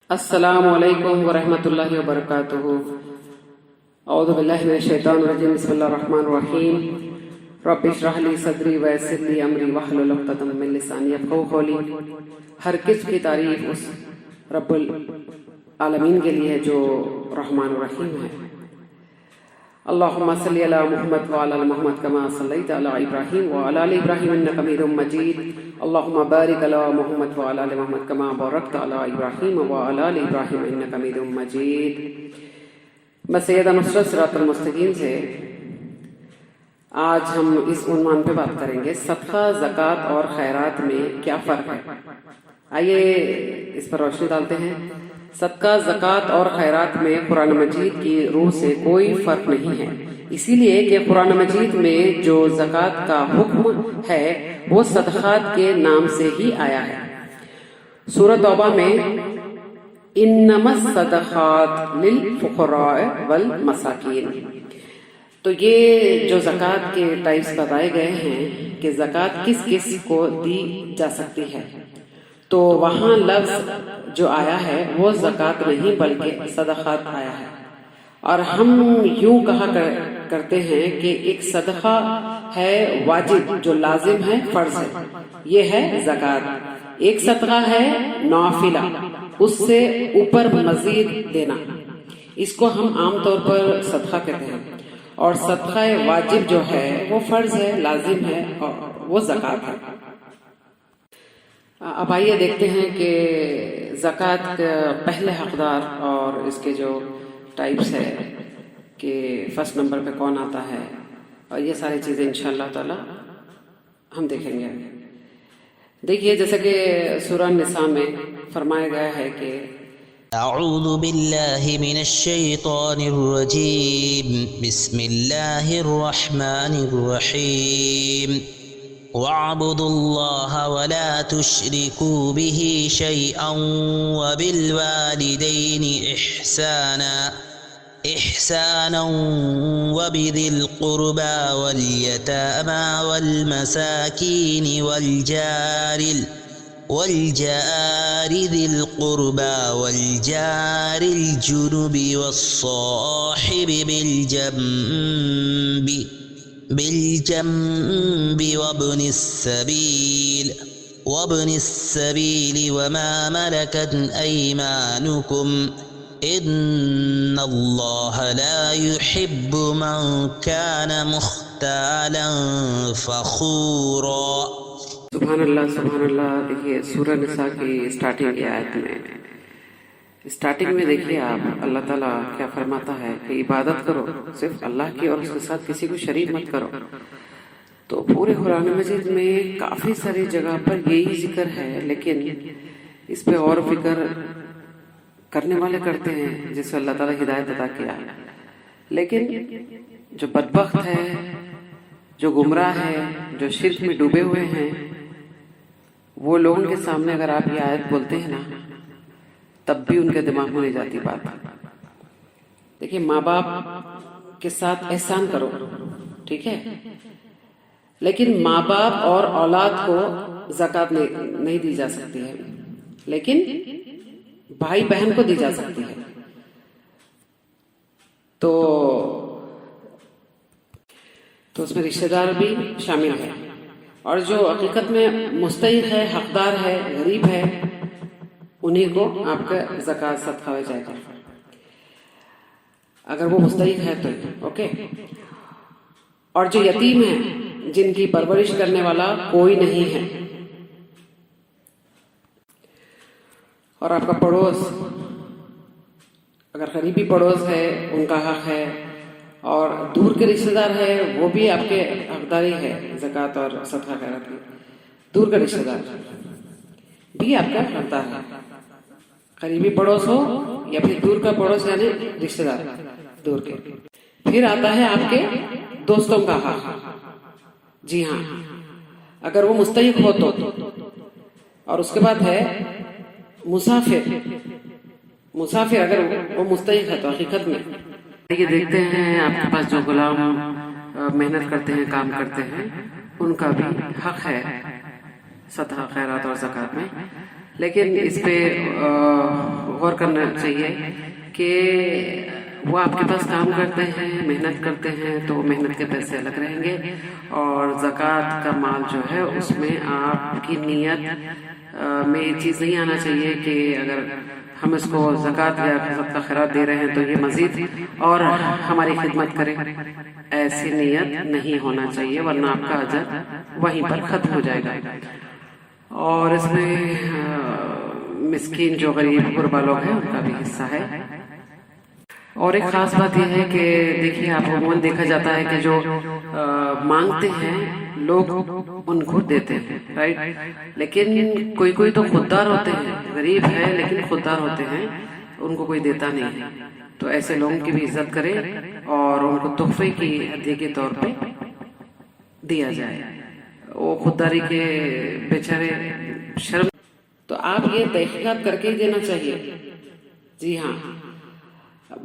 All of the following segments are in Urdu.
السلام علیکم ورحمۃ اللہ وبرکاتہ۔ اعوذ باللہ من الشیطان الرجیم، بسم اللہ الرحمن الرحیم۔ رب اشرح لی صدری ویسر لی امری واحلل عقدۃ من لسانی یفقہوا قولی۔ ہر قسم کی تعریف اس رب العالمین کے لیے جو رحمان الرحیم ہے۔ اللہم صلی علی محمد وعلی آل محمد کما صلیت علی ابراہیم وعلی آل ابراہیم انک حمید مجید۔ اللہم بارک علی محمد وعلی آل محمد کما بارکت علی ابراہیم وعلی آل ابراہیم انک حمید مجید۔ مسیدہ نصرت صراط المستقیم سے آج ہم اس عنوان پہ بات کریں گے، صدقہ، زکوٰۃ اور خیرات میں کیا فرق ہے۔ آئیے اس پر روشنی ڈالتے ہیں۔ صدقہ، زکوٰۃ اور خیرات میں قرآن مجید کی روح سے کوئی فرق نہیں ہے، اسی لیے کہ قرآن مجید میں جو زکوٰۃ کا حکم ہے وہ صدقات کے نام سے ہی آیا ہے۔ سورہ توبہ میں انما الصدقات للفقراء والمساکین، تو یہ جو زکوٰۃ کے ٹائپس بتائے گئے ہیں کہ زکوٰۃ کس کس کو دی جا سکتی ہے، تو وہاں لفظ جو آیا ہے وہ زکوٰۃ نہیں بلکہ صدقات آیا ہے۔ اور ہم یوں کہا کرتے ہیں کہ ایک صدقہ ہے واجب جو لازم ہے، فرض ہے، یہ ہے زکوٰۃ۔ ایک صدقہ ہے نافلہ، اس سے اوپر مزید دینا، اس کو ہم عام طور پر صدقہ کہتے ہیں۔ اور صدقہ واجب جو ہے وہ فرض ہے، لازم ہے، اور وہ زکوٰۃ ہے۔ اب آئیے دیکھتے ہیں کہ زکوٰۃ کا پہلے حقدار اور اس کے جو ٹائپس ہے کہ فرسٹ نمبر پہ کون آتا ہے، اور یہ ساری چیزیں انشاءاللہ تعالی ہم دیکھیں گے۔ دیکھیے جیسے کہ سورہ النساء میں فرمایا گیا ہے کہ اعوذ باللہ من الشیطان الرجیم، بسم اللہ الرحمن الرحیم، وَاعْبُدُوا اللَّهَ وَلَا تُشْرِكُوا بِهِ شَيْئًا وَبِالْوَالِدَيْنِ إِحْسَانًا وَبِذِي الْقُرْبَى وَالْيَتَامَى وَالْمَسَاكِينِ وَالْجَارِ ذِي الْقُرْبَى وَالْجَارِ الْجُنُبِ وَالصَّاحِبِ بالجنب وابن السبيل وما ملكت أيمانكم إن الله لا يحب من كان مختالا فخورا۔ سبحان اللہ سبحان اللہ۔ دیکھیے سورہ نساء کی اسٹارٹنگ کی آیت میں دیکھیے آپ اللہ تعالیٰ کیا فرماتا ہے کہ عبادت کرو صرف اللہ کی، اور اس کے ساتھ کسی کو شریک مت کرو۔ تو پورے قرآن مجید میں کافی ساری جگہ پر یہی ذکر ہے، لیکن اس پہ اور فکر کرنے والے کرتے ہیں جس سے اللہ تعالیٰ ہدایت عطا کیا، لیکن جو بدبخت ہے، جو گمراہ ہے، جو شرک میں ڈوبے ہوئے ہیں، وہ لوگوں کے سامنے اگر آپ یہ آیت بولتے ہیں نا تب بھی ان کے دماغ میں نہیں جاتی بات۔ دیکھیے ماں باپ کے ساتھ احسان کرو، ٹھیک ہے، لیکن ماں باپ اور اولاد کو زکوٰۃ نہیں دی جا سکتی ہے، لیکن بھائی بہن کو دی جا سکتی ہے۔ تو اس میں رشتہ دار بھی شامل ہے، اور جو حقیقت میں مستحق ہے، حقدار ہے، غریب ہے، انہیں کو آپ کا زکوٰۃ صدقہ ہو جائے گا اگر وہ مستحق ہے تو، اوکے۔ اور جو یتیم ہیں، جن کی پرورش کرنے والا کوئی نہیں ہے، اور آپ کا پڑوس اگر قریبی پڑوس ہے ان کا حق ہے، اور دور کے رشتہ دار ہے وہ بھی آپ کے حقداری ہے زکوٰۃ اور صدقہ خیرات کی۔ دور کا رشتہ دار بھی آپ کا حقدار ہے، قریبی پڑوس ہو یا پھر دور کا پڑوس، یعنی رشتہ دار دور کے۔ پھر آتا ہے آپ کے دوستوں کا حق، جی ہاں، اگر وہ مستحق ہو تو۔ اور اس کے بعد ہے مسافر اگر وہ مستحق ہے تو حقیقت میں یہ دیکھتے ہیں آپ کے پاس جو غلام محنت کرتے ہیں، کام کرتے ہیں، ان کا بھی حق ہے صدقہ خیرات اور زکوٰۃ میں، لیکن اس پہ غور کرنا چاہیے کہ وہ آپ کے پاس کام کرتے ہیں، محنت کرتے ہیں، تو محنت کے پیسے الگ رہیں گے، اور زکوٰۃ کا مال جو ہے اس میں آپ کی نیت میں یہ چیز نہیں آنا چاہیے کہ اگر ہم اس کو زکوٰۃ یا صدقہ خیرات دے رہے ہیں تو یہ مزید اور ہماری خدمت کرے، ایسی نیت نہیں ہونا چاہیے، ورنہ آپ کا اجر وہیں پر ختم ہو جائے گا۔ اور اس میں مسکین جو غریب غربا لوگ ہیں ان کا بھی حصہ ہے۔ اور ایک خاص بات یہ ہے کہ دیکھیے آپ عموماً دیکھا جاتا ہے کہ جو مانگتے ہیں لوگ ان کو دیتے ہیں، رائٹ، لیکن کوئی تو خوددار ہوتے ہیں، غریب ہے لیکن خوددار ہوتے ہیں، ان کو کوئی دیتا نہیں ہے، تو ایسے لوگوں کی بھی عزت کرے اور ان کو تحفے کی ہدیے کے طور پہ دیا جائے، وہ خودداری کے بیچارے شرم۔ تو آپ یہ تحقیقات کر کے ہی دینا چاہیے۔ جی ہاں،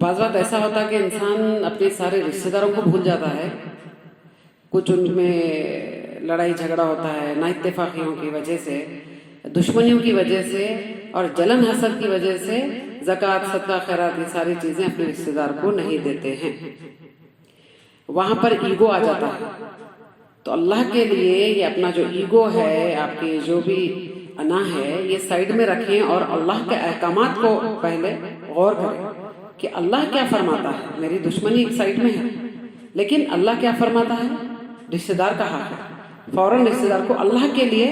بعض بات ایسا ہوتا ہے کہ انسان اپنے سارے رشتہ داروں کو بھول جاتا ہے، کچھ ان میں لڑائی جھگڑا ہوتا ہے، نا اتفاقیوں کی وجہ سے، دشمنیوں کی وجہ سے اور جلن حسد کی وجہ سے زکوٰۃ، صدقہ، خیرات یہ ساری چیزیں اپنے رشتہ دار کو نہیں دیتے ہیں، وہاں پر ایگو آ جاتا ہے۔ تو اللہ کے لیے یہ اپنا جو ایگو ہے، آپ کی جو بھی انا ہے، یہ سائیڈ میں رکھیں اور اللہ کے احکامات کو پہلے غور کریں کہ اللہ کیا فرماتا ہے۔ میری دشمنی ایک سائیڈ میں ہے، لیکن اللہ کیا فرماتا ہے، رشتہ دار کا حق ہے، فوراً رشتہ دار کو اللہ کے لیے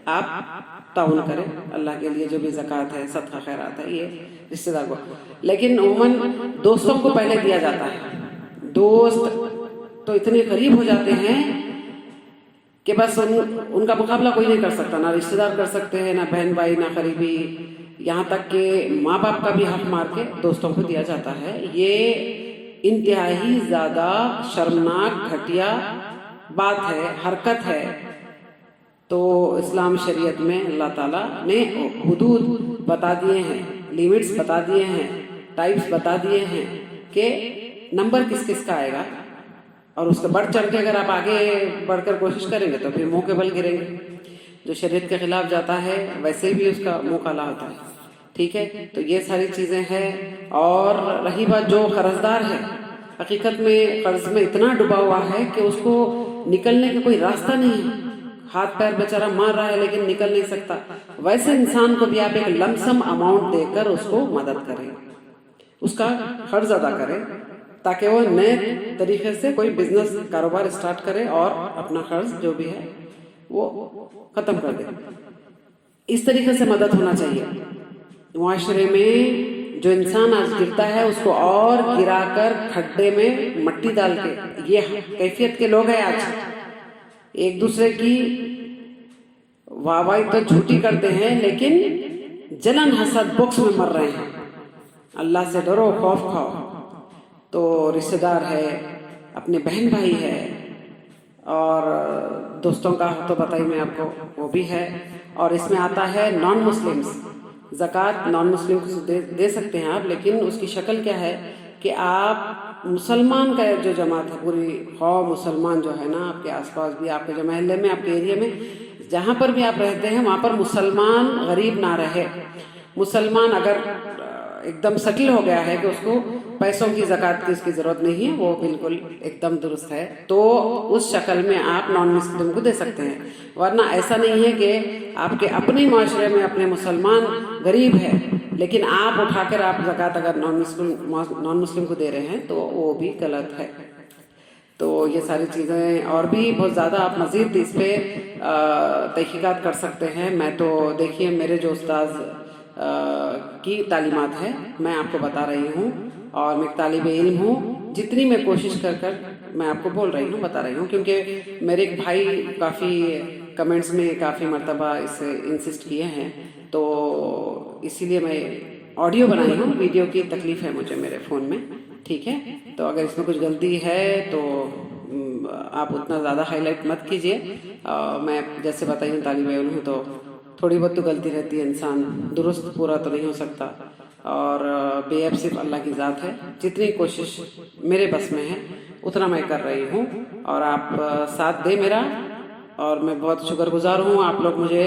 آپ تعاون کریں، اللہ کے لیے جو بھی زکوٰۃ ہے، صدقہ خیرات ہے، یہ رشتہ دار کو۔ لیکن عموماً دوستوں کو پہلے دیا جاتا ہے، دوست تو اتنے قریب ہو جاتے ہیں کہ بس ان کا مقابلہ کوئی نہیں کر سکتا، نہ رشتہ دار کر سکتے ہیں، نہ بہن بھائی، نہ قریبی، یہاں تک کہ ماں باپ کا بھی حق مار کے دوستوں کو دیا جاتا ہے۔ یہ انتہائی زیادہ شرمناک گھٹیا بات ہے، حرکت ہے۔ تو اسلام شریعت میں اللہ تعالیٰ نے حدود بتا دیے ہیں، لیمٹس بتا دیے ہیں، ٹائپس بتا دیے ہیں کہ نمبر کس کس کا آئے گا، اور اس کے بڑھ چڑھ کے اگر آپ آگے بڑھ کر کوشش کریں گے تو پھر منہ کے بل گریں گے۔ جو شریعت کے خلاف جاتا ہے ویسے بھی اس کا منہ کالا ہوتا ہے، ٹھیک ہے۔ تو یہ ساری چیزیں ہیں۔ اور رہی بات جو قرض دار ہے، حقیقت میں قرض میں اتنا ڈوبا ہوا ہے کہ اس کو نکلنے کا کوئی راستہ نہیں ہے، ہاتھ پیر بیچارہ مار رہا ہے لیکن نکل نہیں سکتا، ویسے انسان کو بھی آپ ایک لمسم اماؤنٹ دے کر اس کو مدد کریں، اس کا قرض ادا کریں، تاکہ وہ نئے طریقے سے کوئی بزنس کاروبار اسٹارٹ کرے اور اپنا قرض جو بھی ہے وہ ختم کر دے۔ اس طریقے سے مدد ہونا چاہیے۔ معاشرے میں جو انسان آج گرتا ہے اس کو اور گرا کر کھڈے میں مٹی ڈال کے، یہ کیفیت کے لوگ ہیں آج، ایک دوسرے کی واہ تو جھوٹی کرتے ہیں لیکن جلن حسد بکس میں مر رہے ہیں۔ اللہ سے ڈرو، خوف کھاؤ۔ تو رشتہ دار ہے، اپنے بہن بھائی ہے، اور دوستوں کا تو بتائی میں آپ کو، وہ بھی ہے۔ اور اس میں آتا ہے نان مسلمز، زکوٰۃ نان مسلم کو دے سکتے ہیں آپ، لیکن اس کی شکل کیا ہے کہ آپ مسلمان کا جو جماعت ہے، پوری قوم مسلمان جو ہے نا، آپ کے آس پاس بھی، آپ کے جو محلے میں، آپ کے ایریے میں جہاں پر بھی آپ رہتے ہیں وہاں پر مسلمان غریب نہ رہے۔ مسلمان اگر ایک دم سیٹل ہو گیا ہے کہ اس کو پیسوں کی زکوٰۃ کی اس کی ضرورت نہیں ہے، وہ بالکل ایک دم درست ہے، تو اس شکل میں آپ نان مسلم کو دے سکتے ہیں۔ ورنہ ایسا نہیں ہے کہ آپ کے اپنے معاشرے میں اپنے مسلمان غریب ہے لیکن آپ اٹھا کر آپ زکوٰۃ اگر نان مسلم کو دے رہے ہیں تو وہ بھی غلط ہے۔ تو یہ ساری چیزیں اور بھی بہت زیادہ آپ مزید اس پہ تحقیقات کر سکتے ہیں۔ میں تو دیکھیے میرے جو استاذ کی تعلیمات ہے میں آپ کو بتا رہی ہوں، اور میں ایک طالب علم ہوں، جتنی میں کوشش کر میں آپ کو بول رہی ہوں، بتا رہی ہوں، کیونکہ میرے ایک بھائی کافی کمنٹس میں کافی مرتبہ اس سے انسسٹ کیے ہیں، تو اسی لیے میں آڈیو بنائی ہوں، ویڈیو کی تکلیف ہے مجھے میرے فون میں، ٹھیک ہے۔ تو اگر اس میں کچھ غلطی ہے تو آپ اتنا زیادہ ہائی لائٹ مت کیجیے۔ میں جیسے بتائی ہوں طالب علم ہوں تو تھوڑی بہت تو غلطی رہتی ہے، انسان درست پورا تو نہیں ہو سکتا، اور بے عیب صرف اللہ کی ذات ہے۔ جتنی کوشش میرے بس میں ہے اتنا میں کر رہی ہوں، اور آپ ساتھ دیں میرا، اور میں بہت شکر گزار ہوں۔ آپ لوگ مجھے